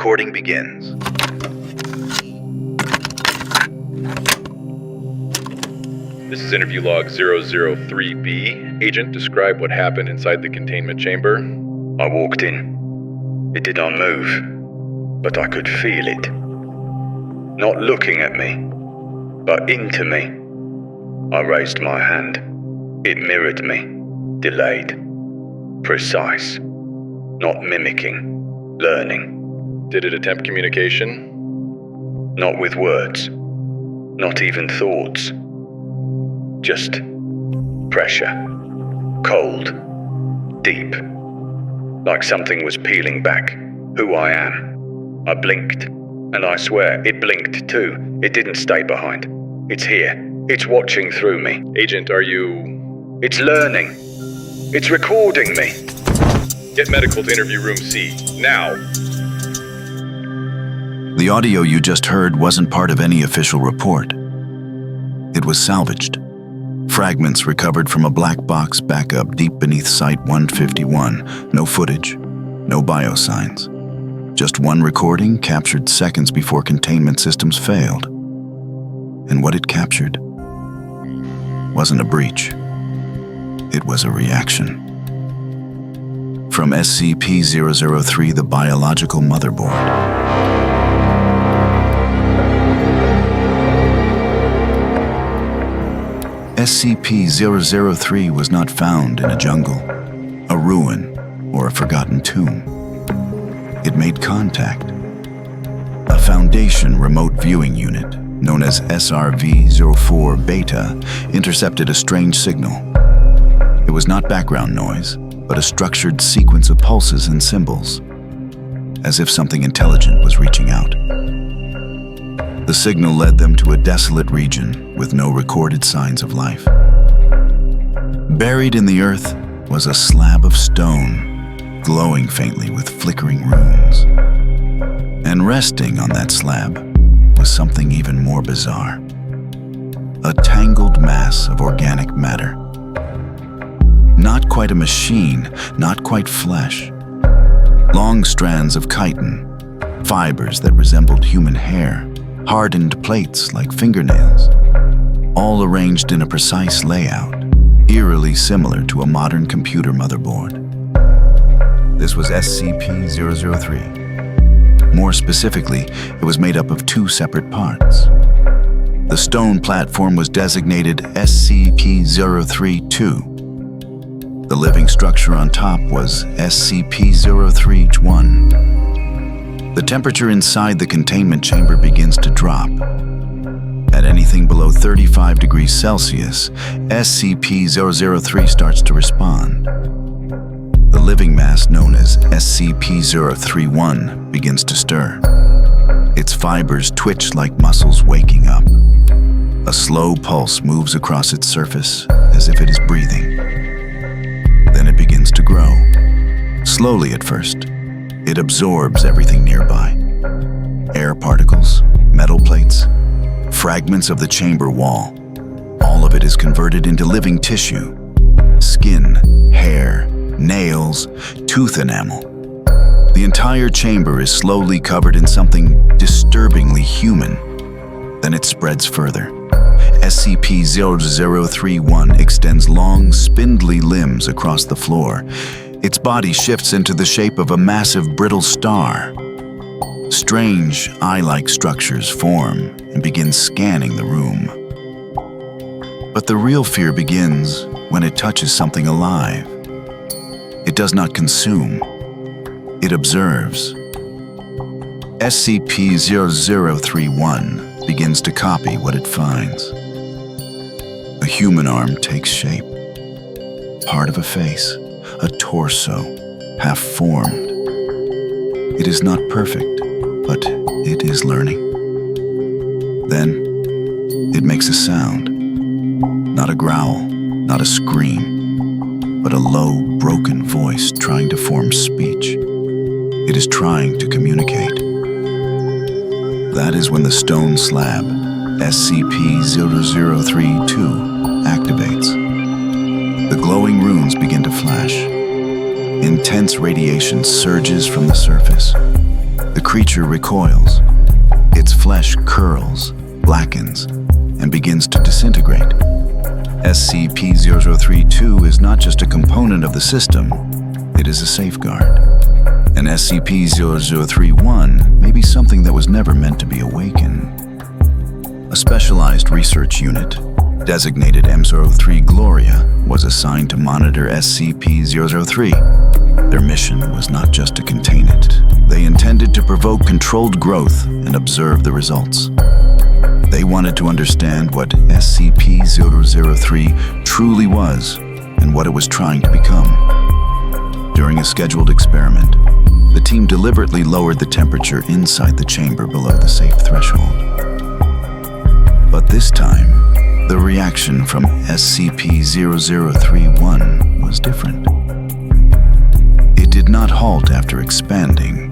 Recording begins. This is interview log 003B. Agent, describe what happened inside the containment chamber. I walked in. It did not move, but I could feel it. Not looking at me, but into me. I raised my hand. It mirrored me, delayed, precise, not mimicking, learning. Did it attempt communication? Not with words, not even thoughts. Just pressure, cold, deep, like something was peeling back who I am. I blinked, and I swear it blinked too. It didn't stay behind. It's here. It's watching through me. Agent, are you... It's learning. It's recording me. Get medical to interview room C, now. The audio you just heard wasn't part of any official report. It was salvaged. Fragments recovered from a black box backup deep beneath Site-151. No footage, no biosigns. Just one recording captured seconds before containment systems failed. And what it captured wasn't a breach. It was a reaction. From SCP-003, the biological motherboard. SCP-003 was not found in a jungle, a ruin, or a forgotten tomb. It made contact. A Foundation remote viewing unit, known as SRV-04 Beta, intercepted a strange signal. It was not background noise, but a structured sequence of pulses and symbols, as if something intelligent was reaching out. The signal led them to a desolate region with no recorded signs of life. Buried in the earth was a slab of stone, glowing faintly with flickering runes. And resting on that slab was something even more bizarre. A tangled mass of organic matter. Not quite a machine, not quite flesh. Long strands of chitin, fibers that resembled human hair, hardened plates like fingernails, all arranged in a precise layout, eerily similar to a modern computer motherboard. This was SCP-003. More specifically, it was made up of two separate parts. The stone platform was designated SCP-032. The living structure on top was SCP-031. The temperature inside the containment chamber begins to drop. At anything below 35 degrees Celsius, SCP-003 starts to respond. The living mass known as SCP-031 begins to stir. Its fibers twitch like muscles waking up. A slow pulse moves across its surface as if it is breathing. Then it begins to grow. Slowly at first. It absorbs everything nearby. Air particles, metal plates, fragments of the chamber wall. All of it is converted into living tissue. Skin, hair, nails, tooth enamel. The entire chamber is slowly covered in something disturbingly human. Then it spreads further. SCP-0031 extends long, spindly limbs across the floor. Its body shifts into the shape of a massive brittle star. Strange, eye-like structures form and begin scanning the room. But the real fear begins when it touches something alive. It does not consume. It observes. SCP-0031 begins to copy what it finds. A human arm takes shape. Part of a face. A torso, half-formed. It is not perfect, but it is learning. Then, it makes a sound. Not a growl, not a scream, but a low, broken voice trying to form speech. It is trying to communicate. That is when the stone slab, SCP-003-2, activates. The glowing runes begin to flash. Intense radiation surges from the surface. The creature recoils. Its flesh curls, blackens, and begins to disintegrate. SCP-003-2 is not just a component of the system, it is a safeguard. And SCP-003-1 may be something that was never meant to be awakened. A specialized research unit, designated M03 Gloria, was assigned to monitor SCP-003. Their mission was not just to contain it. They intended to provoke controlled growth and observe the results. They wanted to understand what SCP-003 truly was and what it was trying to become. During a scheduled experiment, the team deliberately lowered the temperature inside the chamber below the safe threshold. But this time, the reaction from SCP-003-1 was different. It did not halt after expanding.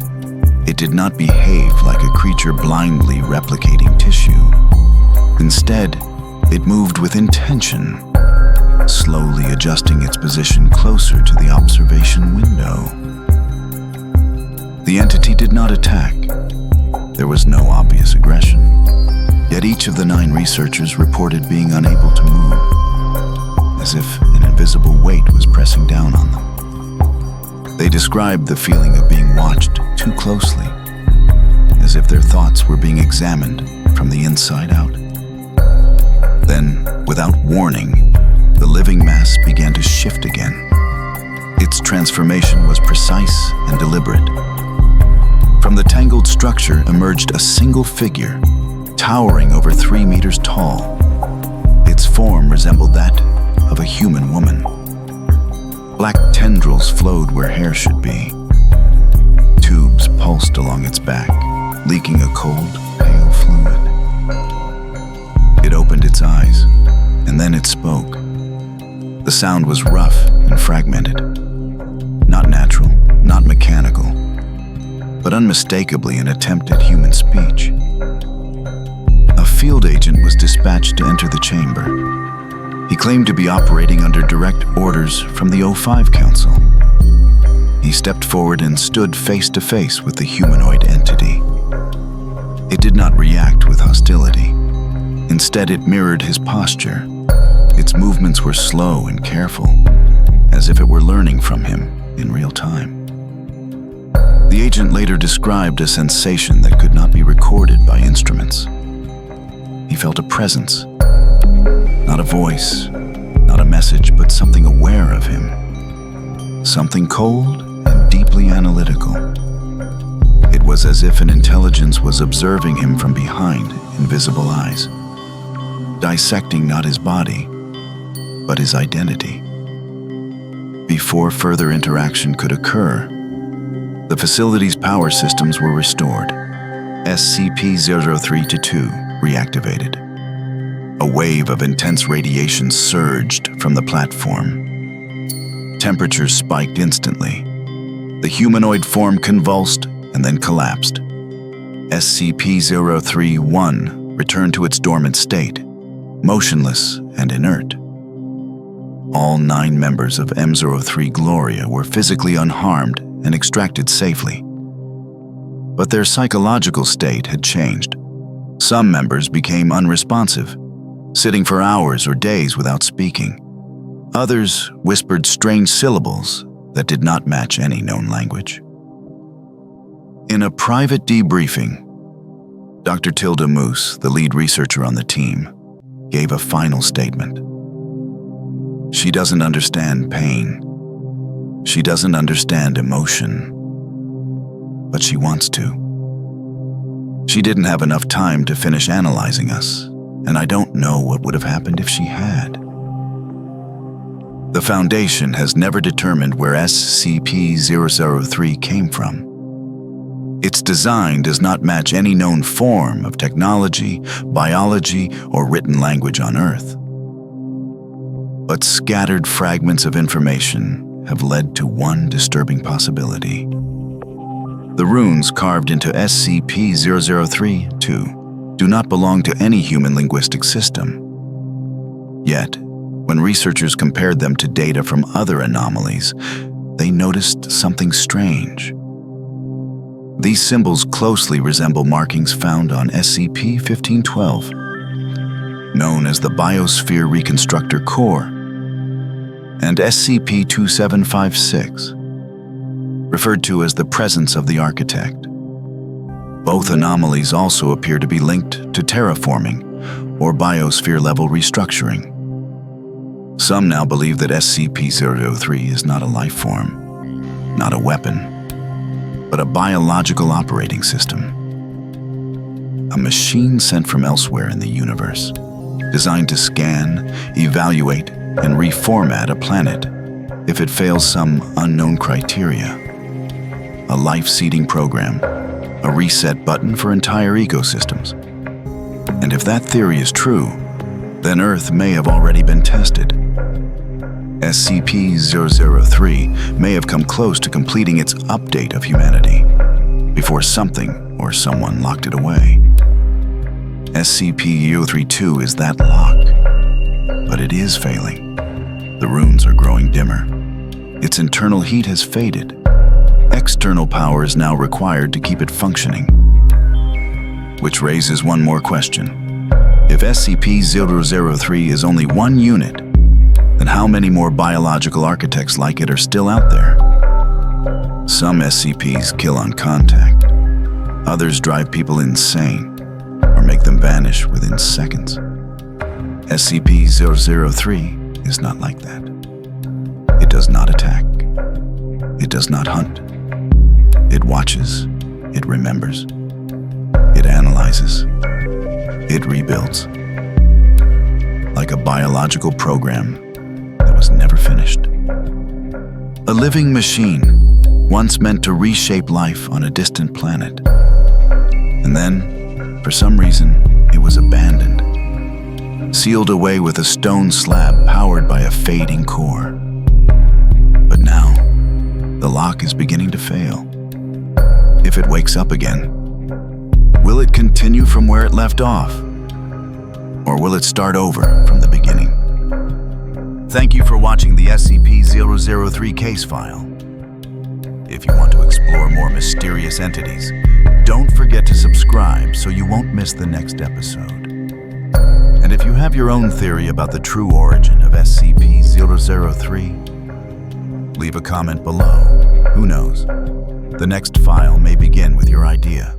It did not behave like a creature blindly replicating tissue. Instead, it moved with intention, slowly adjusting its position closer to the observation window. The entity did not attack. There was no obvious aggression. Yet each of the 9 researchers reported being unable to move, as if an invisible weight was pressing down on them. They described the feeling of being watched too closely, as if their thoughts were being examined from the inside out. Then, without warning, the living mass began to shift again. Its transformation was precise and deliberate. From the tangled structure emerged a single figure, towering over 3 meters tall. Its form resembled that of a human woman. Black tendrils flowed where hair should be. Tubes pulsed along its back, leaking a cold, pale fluid. It opened its eyes, and then it spoke. The sound was rough and fragmented. Not natural, not mechanical, but unmistakably an attempt at human speech. A field agent was dispatched to enter the chamber. He claimed to be operating under direct orders from the 05 Council. He stepped forward and stood face to face with the humanoid entity. It did not react with hostility. Instead, it mirrored his posture. Its movements were slow and careful, as if it were learning from him in real time. The agent later described a sensation that could not be recorded by instruments. He felt a presence, not a voice, not a message, but something aware of him. Something cold and deeply analytical. It was as if an intelligence was observing him from behind invisible eyes, dissecting not his body, but his identity. Before further interaction could occur, the facility's power systems were restored. SCP-003-2 reactivated. A wave of intense radiation surged from the platform. Temperatures spiked instantly. The humanoid form convulsed and then collapsed. SCP-003-1 returned to its dormant state, motionless and inert. All 9 members of M03 Gloria were physically unharmed and extracted safely. But their psychological state had changed. Some members became unresponsive, sitting for hours or days without speaking. Others whispered strange syllables that did not match any known language. In a private debriefing, Dr. Tilda Moose, the lead researcher on the team, gave a final statement. She doesn't understand pain. She doesn't understand emotion. But she wants to. She didn't have enough time to finish analyzing us, and I don't know what would have happened if she had. The Foundation has never determined where SCP-003 came from. Its design does not match any known form of technology, biology, or written language on Earth. But scattered fragments of information have led to one disturbing possibility. The runes carved into SCP-003-2 do not belong to any human linguistic system. Yet, when researchers compared them to data from other anomalies, they noticed something strange. These symbols closely resemble markings found on SCP-1512, known as the Biosphere Reconstructor Core, and SCP-2756, referred to as the presence of the architect. Both anomalies also appear to be linked to terraforming or biosphere-level restructuring. Some now believe that SCP-003 is not a life form, not a weapon, but a biological operating system. A machine sent from elsewhere in the universe, designed to scan, evaluate, and reformat a planet if it fails some unknown criteria. A life-seeding program, a reset button for entire ecosystems. And if that theory is true, then Earth may have already been tested. SCP-003 may have come close to completing its update of humanity before something or someone locked it away. SCP-032 is that lock, but it is failing. The runes are growing dimmer. Its internal heat has faded. External power is now required to keep it functioning. Which raises one more question. If SCP-003 is only one unit, then how many more biological architects like it are still out there? Some SCPs kill on contact. Others drive people insane or make them vanish within seconds. SCP-003 is not like that. It does not attack. It does not hunt. It watches. It remembers. It analyzes. It rebuilds. Like a biological program that was never finished. A living machine, once meant to reshape life on a distant planet. And then, for some reason, it was abandoned. Sealed away with a stone slab powered by a fading core. But now, the lock is beginning to fail. If it wakes up again, will it continue from where it left off? Or will it start over from the beginning? Thank you for watching the SCP-003 case file. If you want to explore more mysterious entities, don't forget to subscribe so you won't miss the next episode. And if you have your own theory about the true origin of SCP-003, leave a comment below. Who knows? The next file may begin with your idea.